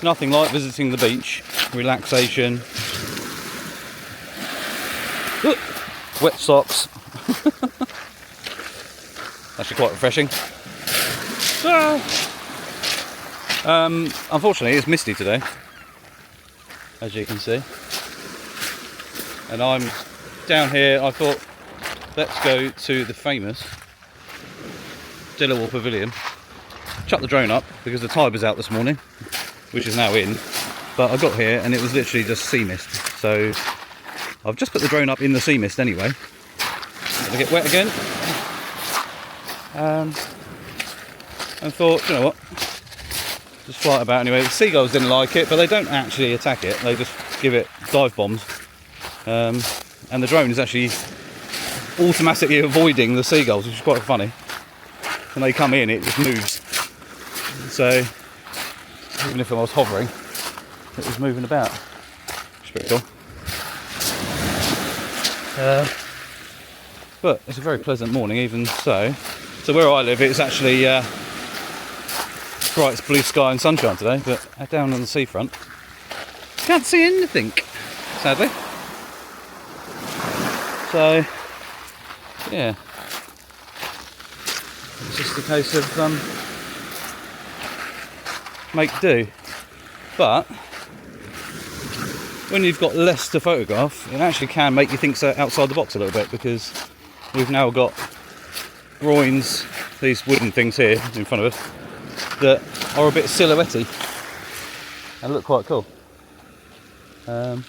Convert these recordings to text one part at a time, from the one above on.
Nothing like visiting the beach, relaxation, wet socks. Actually quite refreshing. Unfortunately it's misty today, as you can see, and I'm down here. I thought, let's go to the famous Delaware Pavilion, chuck the drone up because the tide was out this morning, which is now in, but I got here and it was literally just sea mist, so I've just put the drone up in the sea mist anyway. It'll get wet again, and thought, you know what, just fly it about anyway. The seagulls didn't like it, but they don't actually attack it, they just give it dive bombs, and the drone is actually automatically avoiding the seagulls, which is quite funny. When they come in, it just moves, so even if I was hovering, it was moving about, which is pretty cool. But it's a very pleasant morning even so. So where I live, it's actually bright blue sky and sunshine today, but down on the seafront, can't see anything, sadly. So yeah, it's just a case of make do. But when you've got less to photograph, it actually can make you think so outside the box a little bit, because we've now got groins, these wooden things here in front of us, that are a bit silhouette-y and look quite cool. So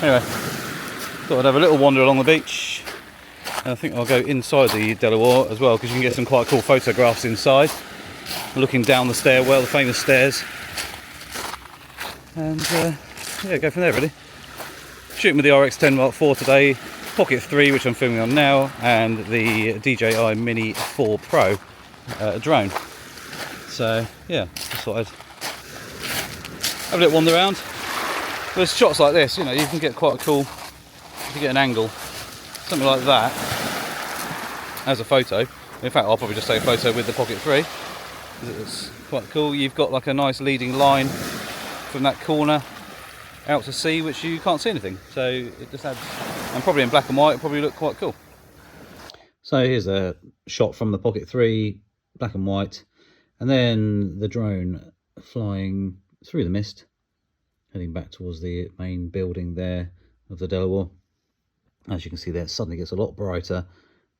anyway, thought I'd have a little wander along the beach, and I think I'll go inside the Delaware as well, because you can get some quite cool photographs inside, looking down the stairwell, the famous stairs, and yeah, go from there really. Shooting with the RX10 Mark IV today, Pocket 3 which I'm filming on now, and the DJI Mini 4 Pro drone. So yeah, just thought I'd have a little wander around. There's shots like this, you know, you can get quite a cool, if you get an angle, something like that as a photo. In fact, I'll probably just take a photo with the Pocket 3. It's quite cool. You've got like a nice leading line from that corner out to sea, which you can't see anything. So it just adds, and probably in black and white, it'll probably look quite cool. So here's a shot from the Pocket 3, black and white, and then the drone flying through the mist, heading back towards the main building there of the Delaware. As you can see there, it suddenly gets a lot brighter.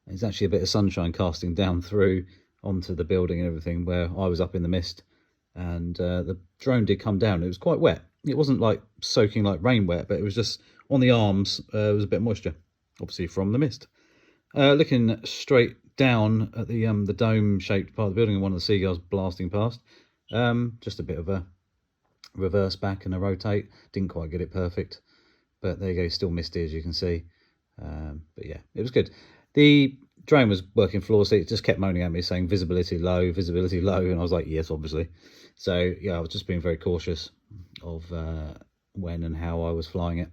There's actually a bit of sunshine casting down through onto the building and everything, where I was up in the mist, and the drone did come down. It was quite wet. It wasn't like soaking like rain wet, but it was just on the arms, there was a bit of moisture, obviously from the mist. Looking straight down at the dome shaped part of the building, and one of the seagulls blasting past. Just a bit of a reverse back and a rotate, didn't quite get it perfect, but there you go, still misty as you can see. But yeah, it was good. The drone was working flawlessly. It just kept moaning at me saying visibility low, and I was like, yes, obviously. So yeah, I was just being very cautious of when and how I was flying it.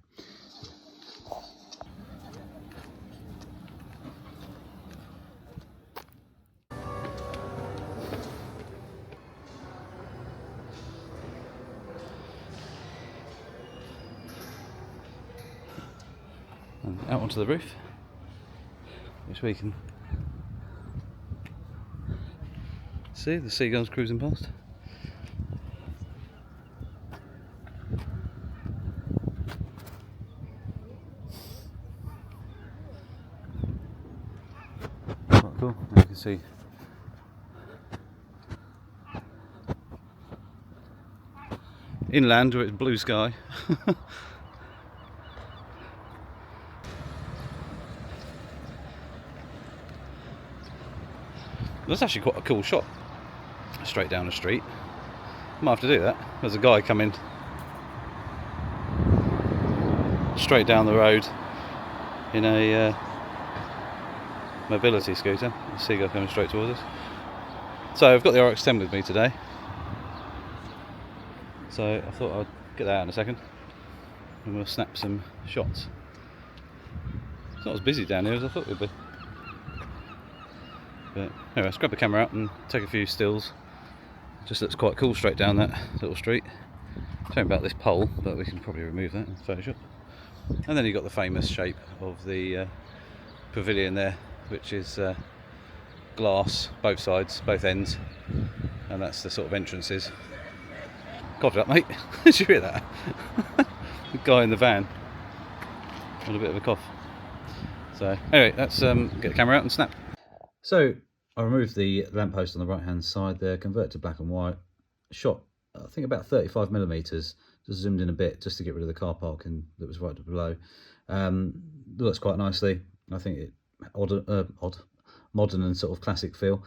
And out onto the roof, which we can see the seagulls cruising past. Quite cool. And you can see inland where it's blue sky. That's actually quite a cool shot, straight down the street. Might have to do that. There's a guy coming straight down the road in a mobility scooter. A seagull coming straight towards us. So I've got the RX10 with me today, so I thought I'd get that out in a second and we'll snap some shots. It's not as busy down here as I thought it would be. But anyway, let's grab the camera out and take a few stills Just looks quite cool straight down that little street. Shame about this pole, but we can probably remove that in Photoshop. And then you've got the famous shape of the pavilion there, which is glass, both sides, both ends, and that's the sort of entrances. Cough it up, mate. Did you hear that? The guy in the van had a bit of a cough. So anyway, let's get the camera out and snap. So I removed the lamppost on the right hand side there, convert to black and white, shot I think about 35mm, just zoomed in a bit just to get rid of the car park that was right below. Looks quite nicely. I think it odd, modern and sort of classic feel.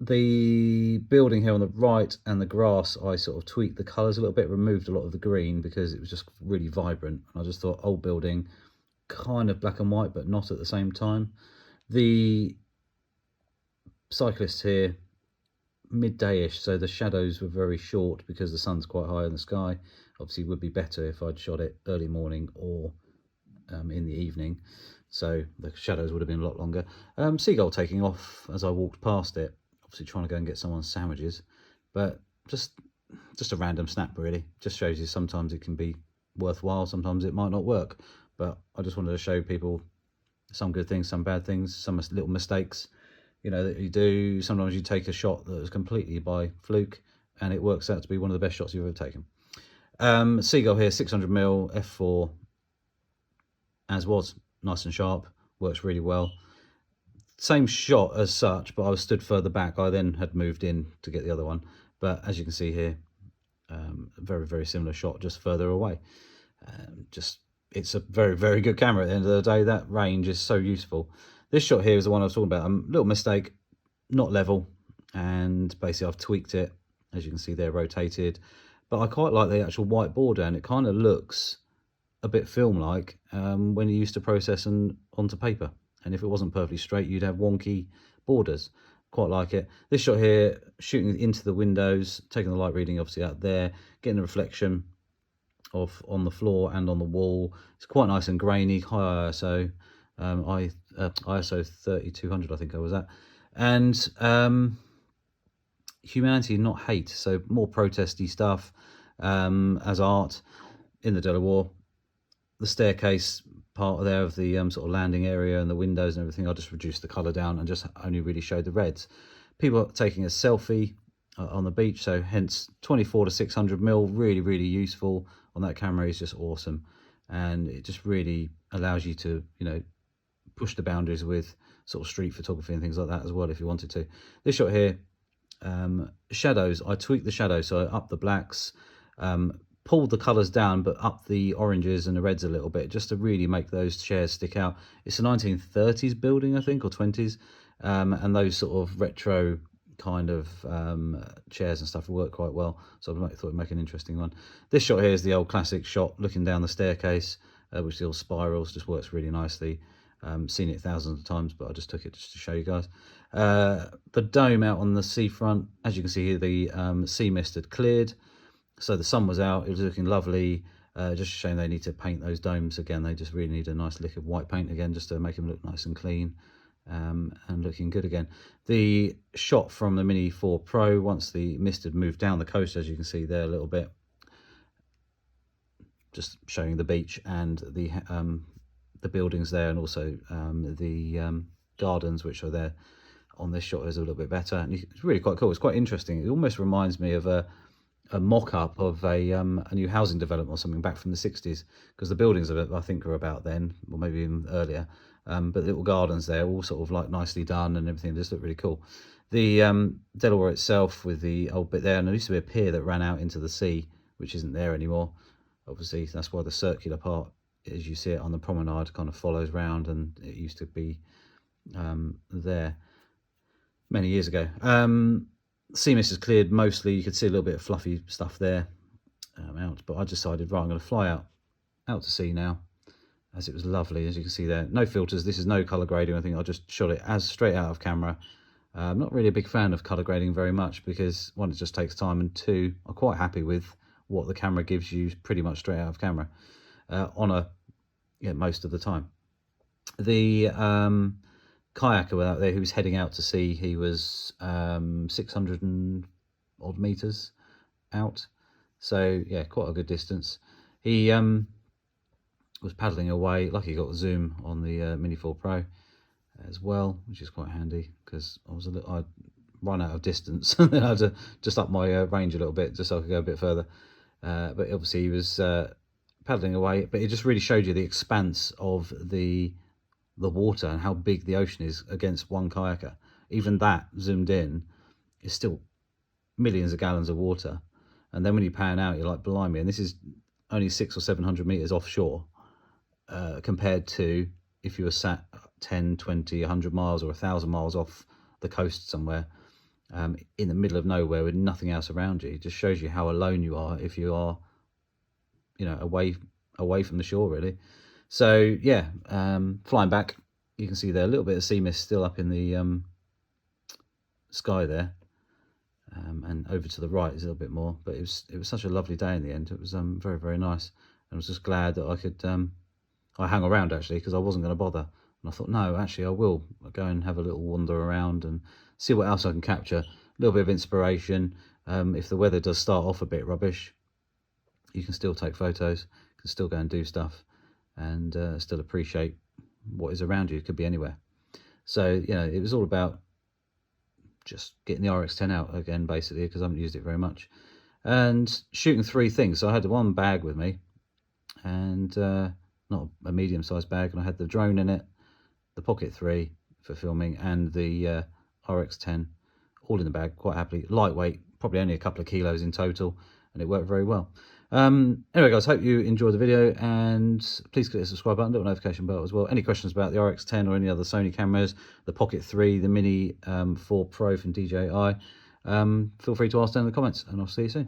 The building here on the right and the grass, I sort of tweaked the colours a little bit, removed a lot of the green because it was just really vibrant. I just thought old building, kind of black and white, but not at the same time. The cyclists here, midday-ish, so the shadows were very short because the sun's quite high in the sky. Obviously, it would be better if I'd shot it early morning or in the evening, so the shadows would have been a lot longer. Seagull taking off as I walked past it, obviously trying to go and get someone's sandwiches, but just a random snap really. Just shows you sometimes it can be worthwhile, sometimes it might not work, but I just wanted to show people some good things, some bad things, some little mistakes, you know, that you do. Sometimes you take a shot that was completely by fluke and it works out to be one of the best shots you've ever taken. Seagull here, 600mm f4 as was, nice and sharp, works really well. Same shot as such, but I was stood further back. I then had moved in to get the other one, but as you can see here, very, very similar shot, just further away. It's a very, very good camera at the end of the day. That range is so useful. This shot here is the one I was talking about. A little mistake, not level, and basically I've tweaked it, as you can see there, rotated. But I quite like the actual white border, and it kind of looks a bit film-like when you used to process onto paper. And if it wasn't perfectly straight, you'd have wonky borders. Quite like it. This shot here, shooting into the windows, taking the light reading obviously out there, getting a reflection on the floor and on the wall. It's quite nice and grainy, high ISO. ISO 3200 I think I was at. And humanity, not hate, so more protesty stuff as art in the Delaware. The staircase part there of the sort of landing area and the windows and everything, I just reduced the colour down and just only really showed the reds. People are taking a selfie on the beach, so hence 24 to 600mm, really, really useful on that camera. Is just awesome, and it just really allows you to, you know, push the boundaries with sort of street photography and things like that as well if you wanted to. This shot here, shadows, I tweaked the shadows, so I upped the blacks, pulled the colours down but up the oranges and the reds a little bit just to really make those chairs stick out. It's a 1930s building, I think, or 20s, and those sort of retro kind of chairs and stuff work quite well, so I thought it'd make an interesting one. This shot here is the old classic shot looking down the staircase, which the old spirals, just works really nicely. Seen it thousands of times, but I just took it just to show you guys. The dome out on the seafront, as you can see here, the sea mist had cleared, so the sun was out, it was looking lovely. Just a shame they need to paint those domes again. They just really need a nice lick of white paint again just to make them look nice and clean and looking good again. The shot from the Mini 4 Pro, once the mist had moved down the coast, as you can see there a little bit, just showing the beach and the buildings there, and also the gardens which are there on this shot is a little bit better, and it's really quite cool. It's quite interesting. It almost reminds me of a mock-up of a new housing development or something back from the 60s, because the buildings of it I think are about then, or maybe even earlier, but the little gardens there all sort of like nicely done and everything, just look really cool. The Delaware itself with the old bit there, and there used to be a pier that ran out into the sea which isn't there anymore. Obviously that's why the circular part, as you see it on the promenade, kind of follows round, and it used to be there many years ago. Sea mist is cleared mostly. You could see a little bit of fluffy stuff there out, but I decided, right, I'm going to fly out to sea now, as it was lovely, as you can see there. No filters, this is no colour grading or anything. I just shot it as straight out of camera. I'm not really a big fan of colour grading very much, because one, it just takes time, and two, I'm quite happy with what the camera gives you pretty much straight out of camera most of the time. The kayaker out there who was heading out to sea, he was 650 odd meters out. So yeah, quite a good distance. He was paddling away. Lucky he got zoom on the Mini 4 Pro as well, which is quite handy because I'd run out of distance and then I had to just up my range a little bit just so I could go a bit further. But obviously he was paddling away, but it just really showed you the expanse of the water and how big the ocean is against one kayaker. Even that zoomed in is still millions of gallons of water, and then when you pan out, you're like, blimey. And this is only 600 or 700 meters offshore, compared to if you were sat 10, 20, 100 miles or 1,000 miles off the coast somewhere, in the middle of nowhere with nothing else around you. It just shows you how alone you are if you are, you know, away from the shore, really. So yeah, flying back, you can see there a little bit of sea mist still up in the sky there, and over to the right is a little bit more. But it was such a lovely day in the end. It was very, very nice, and I was just glad that I could I hung around actually, because I wasn't going to bother, and I thought, no, actually I will go and have a little wander around and see what else I can capture. A little bit of inspiration. If the weather does start off a bit rubbish, you can still take photos, you can still go and do stuff, and still appreciate what is around you. It could be anywhere. So, you know, it was all about just getting the RX10 out again, basically, because I haven't used it very much, and shooting 3 things. So I had one bag with me, and not a medium-sized bag, and I had the drone in it, the Pocket 3 for filming, and the RX10 all in the bag, quite happily. Lightweight, probably only a couple of kilos in total, and it worked very well. Anyway guys, hope you enjoyed the video, and please click the subscribe button, little notification bell as well. Any questions about the RX10 or any other Sony cameras, the Pocket 3, the Mini 4 Pro from DJI, feel free to ask down in the comments, and I'll see you soon.